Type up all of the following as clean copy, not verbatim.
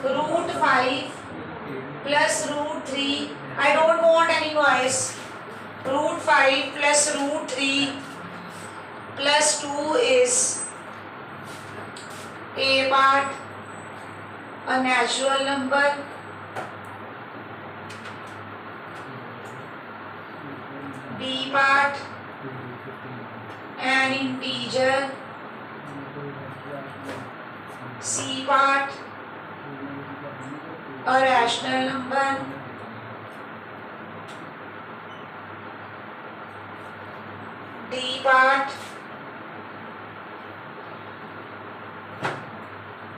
√5 plus √3. I don't want any noise. √5 plus √3 plus 2 is A part, a natural number. B part, an integer. C part, a rational number. D part,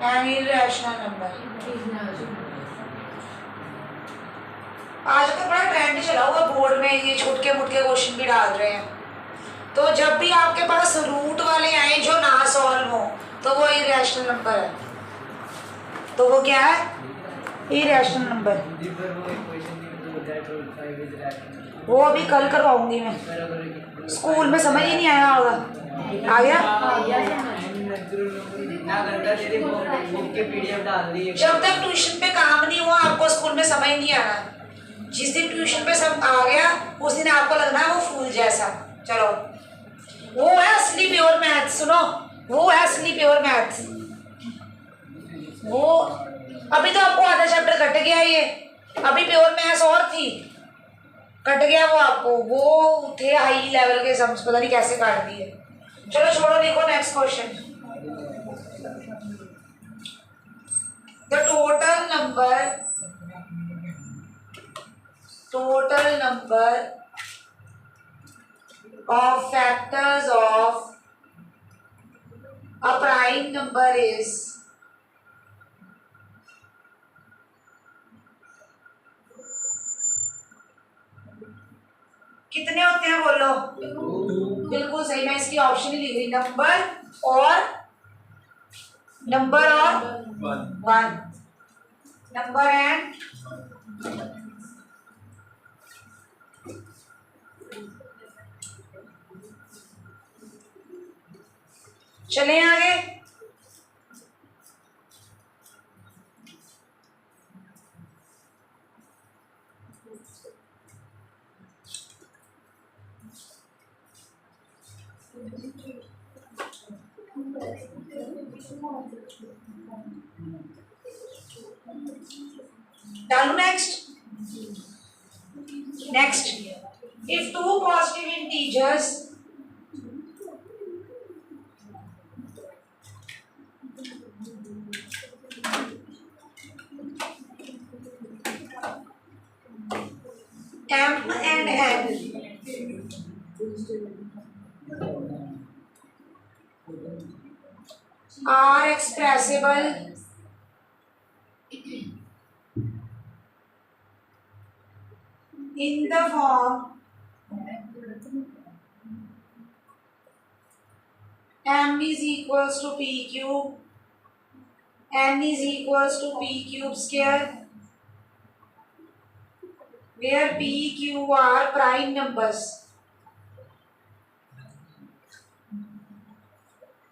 an irrational number. आजकल बड़ा trend चला हुआ board में, ये छुटके मुटके question भी डाल रहे हैं। तो जब भी आपके पास रूट वाले आए जो ना सॉल्व हो तो वो इरेशनल नंबर है। तो वो क्या है? Irrational number. वो अभी कल करवाऊंगी मैं, स्कूल में समझ ही नहीं आया होगा। आ गया? जब तक ट्यूशन पे काम नहीं हुआ आपको स्कूल में समझ नहीं आना। जिस दिन ट्यूशन पे सब आ गया उस दिन आपको लगना है वो फूल जैसा। चलो, वो है असली प्योर मैथ। सुनो, वो है असली प्योर मैथ। वो अभी तो आपको आधा चैप्टर कट गया, ये अभी प्योर मैथ्स और थी, कट गया वो आपको। वो थे हाई लेवल के सम्स, पता नहीं कैसे काट दिए। चलो छोड़ो, लिखो next question. The total number of factors of a prime number is कितने होते हैं बोलो? बिल्कुल सही, मैं इसकी ऑप्शन ही लिख रही, नंबर और वन, नंबर एंड चले आगे। डालू next. If two positive integers M and N are expressible in the form M is equals to P cube, N is equals to P cube square, where P, Q are prime numbers,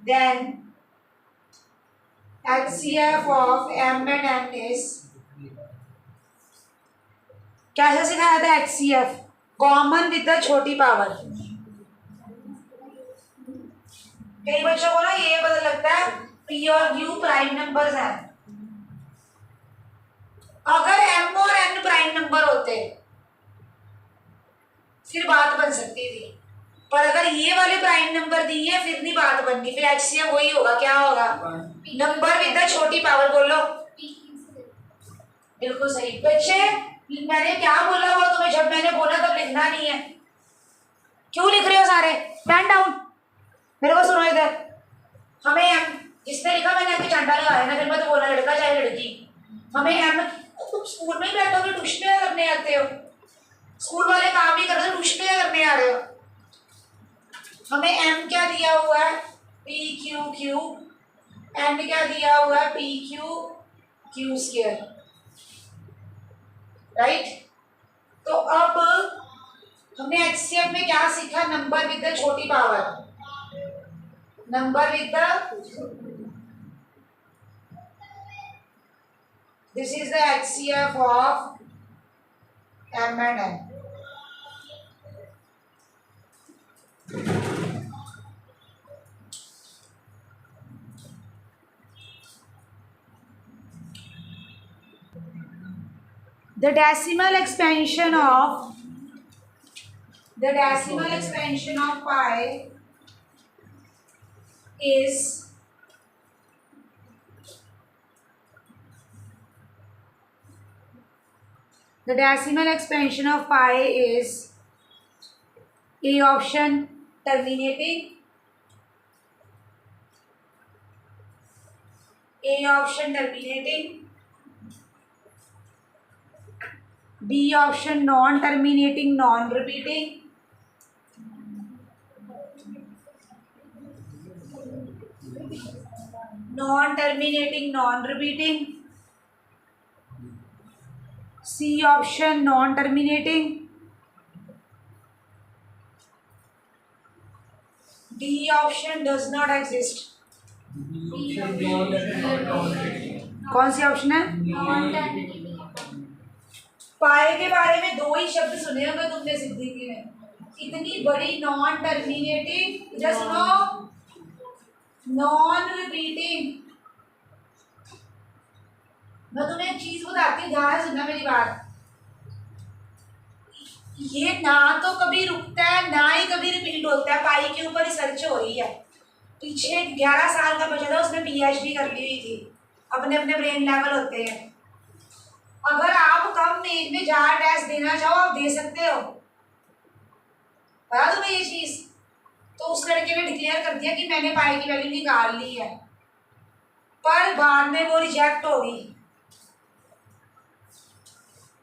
then HCF of M and N is, कैसे सिखाया था HCF? Common with the छोटी power. कई बच्चों को ना ये पता लगता है P और Q प्राइम नंबर्स हैं। अगर M और N प्राइम नंबर होते फिर बात बन सकती थी, पर अगर ये वाले प्राइम नंबर दिए फिर नहीं बात बननी। फिर HCF वही होगा, क्या होगा? नंबर विद द छोटी पावर। बोलो। बिल्कुल सही बच्चे, मैंने क्या बोला हुआ तुम्हें? जब मैंने बोला तब लिखना नहीं है। क्यों लिख रहे हो सारे? स्टैंड डाउन, मेरे को सुनो इधर। हमें M, जिसने लिखा मैंने आपके चंडा लगाया ना, फिर मैं तो बोला लड़का चाहे लड़की। हमें M, तुम स्कूल में ही बैठोगे, ट्यूशन में करने आते हो? स्कूल वाले काम ही कर रहे हो, ट्यूशन में करने आ रहे हो? हमें M क्या दिया हुआ है? P Q Q. N क्या दिया हुआ है? P Q Q square. Right. तो अब हमने HCF में क्या सीखा? नंबर विद द छोटी power. number with the, this is the HCF of M and N. The decimal expansion of pi is A option terminating, B option non-terminating, non-repeating, C option non-terminating, D option does not exist. कौन C option है? पाए के बारे में 2 ही शब्द सुने होंगे तुमने सिद्दीकी में, इतनी बड़ी non terminating, just no non repeating. मैं तुम्हें एक चीज बताती हूँ, ध्यान से सुनना मेरी बात। ये ना तो कभी रुकता है ना ही कभी रिपीट होता है। पाई के ऊपर रिसर्च हो रही है। पीछे 11 साल का बच्चा था, उसने पीएचडी कर ली हुई थी। अपने अपने ब्रेन लेवल होते हैं। अगर आप कम एज में जार टेस्ट देना चाहो आप दे सकते हो, बता तुम्हें ये चीज। तो उस लड़के ने डिक्लेयर कर दिया कि मैंने पाई की वैल्यू निकाल ली है, पर बाद में वो रिजेक्ट हो गई।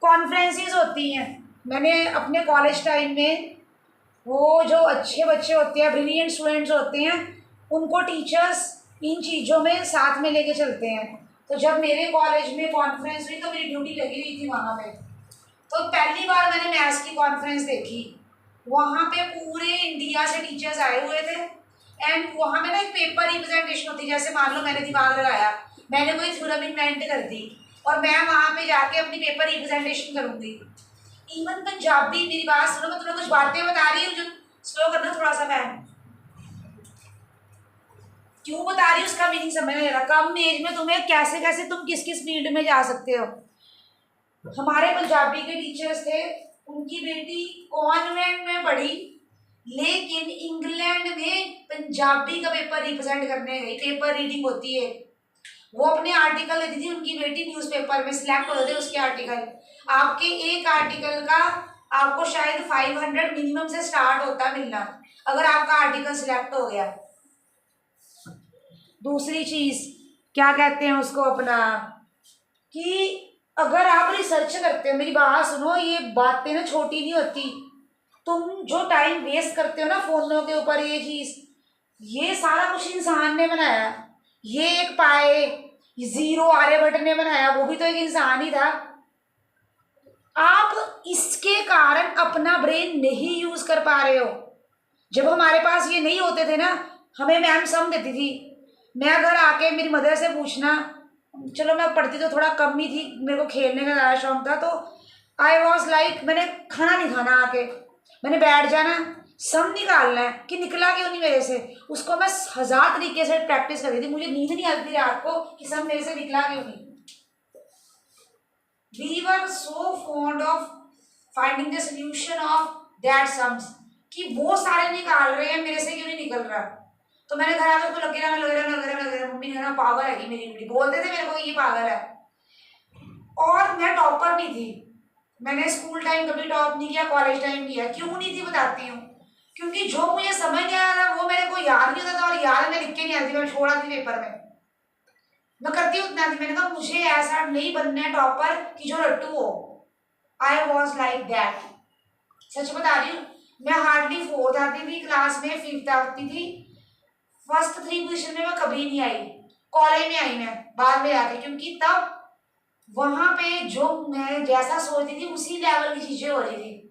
कॉन्फ्रेंसेस होती हैं, मैंने अपने कॉलेज टाइम में, वो जो अच्छे बच्चे होते हैं, ब्रिलियंट स्टूडेंट्स होते हैं, उनको टीचर्स इन चीज़ों में साथ में लेके चलते हैं। तो जब मेरे कॉलेज में कॉन्फ्रेंस हुई तो मेरी ड्यूटी लगी हुई थी वहाँ पे। तो पहली बार मैंने मैथ्स की कॉन्फ्रेंस देखी। वहाँ पे पूरे इंडिया से टीचर्स आए हुए थे एंड वहाँ में ना एक पेपर रिप्रेजेंटेशन होती है। जैसे मान लो मैंने दिमाग लगाया, मैंने कोई थ्योरम इन्वेंट कर दी और मैं वहाँ पे जाके अपनी पेपर रिप्रेजेंटेशन करूँगी। इवन पंजाबी, मेरी बात सुनो, मैं तुम्हें कुछ बातें बता रही हूँ जो स्लो करना थोड़ा सा। मैं क्यों बता रही हूँ उसका मीनिंग समझ नहीं रहा। कम एज में तुम्हें कैसे कैसे तुम किस किस फील्ड में जा सकते हो। हमारे पंजाबी के टीचर्स थे, उनकी बेटी कॉन्वेंट में पढ़ी लेकिन इंग्लैंड में पंजाबी का पेपर रिप्रेजेंट करने गई। पेपर रीडिंग होती है, वो अपने आर्टिकल देती थी, उनकी बेटी न्यूज़पेपर में सिलेक्ट होते थे उसके आर्टिकल। आपके एक आर्टिकल का आपको शायद 500 मिनिमम से स्टार्ट होता मिलना, अगर आपका आर्टिकल सिलेक्ट हो गया। दूसरी चीज क्या कहते हैं उसको, अपना कि अगर आप रिसर्च करते हो, मेरी बात सुनो, ये बातें ना छोटी नहीं होती। तुम जो टाइम वेस्ट करते हो ना फोनों के ऊपर, ये चीज, ये सारा कुछ इंसान ने बनाया। ये एक पाए, जीरो आर्यभट्ट ने बनाया, वो भी तो एक इंसान ही था। आप इसके कारण अपना ब्रेन नहीं यूज कर पा रहे हो। जब हमारे पास ये नहीं होते थे ना, हमें मैम सम देती थी। मैं घर आके मेरी मदर से पूछना, चलो मैं पढ़ती तो थोड़ा कम ही थी, मेरे को खेलने का ज़्यादा शौक था, तो आई वॉज लाइक, मैंने खाना नहीं खाना, आके मैंने बैठ जाना, सम निकालना है कि निकला क्यों नहीं मेरे से। उसको मैं 1000 तरीके से प्रैक्टिस करती थी, मुझे नींद नहीं आती रात को कि सम मेरे से निकला क्यों नहीं। We were so fond of finding the solution of that sums कि वो सारे निकाल रहे हैं, मेरे से क्यों नहीं निकल रहा। तो मैंने घर आकर तो लगे रहा, मम्मी ने ना पागल है कि मेरी बेटी, बोलते थे मेरे को ये पागल है। और मैं टॉपर नहीं थी, मैंने स्कूल टाइम कभी टॉप नहीं किया, कॉलेज टाइम किया। क्यों नहीं थी बताती हूँ, क्योंकि जो मुझे समझ नहीं आ रहा वो मेरे को याद नहीं होता था, और याद में लिख के नहीं आती, मैं छोड़ा थी पेपर में। मैं करती उतना थी, मैंने कहा मुझे ऐसा नहीं बनना है टॉपर कि जो रट्टू हो। आई वॉज लाइक दैट, सच बता रही हूँ। मैं हार्डली 4th आती थी क्लास में, 5th आती थी, फर्स्ट 3 पोजीशन में मैं कभी नहीं आई। कॉलेज में आई मैं बाद में आके, क्योंकि तब वहां पे जो मैं जैसा सोचती थी उसी लेवल की चीजें हो रही थी।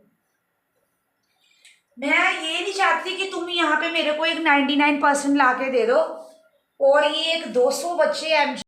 मैं ये नहीं चाहती कि तुम यहाँ पे मेरे को एक 99% ला के दे दो और ये एक 200 बच्चे एम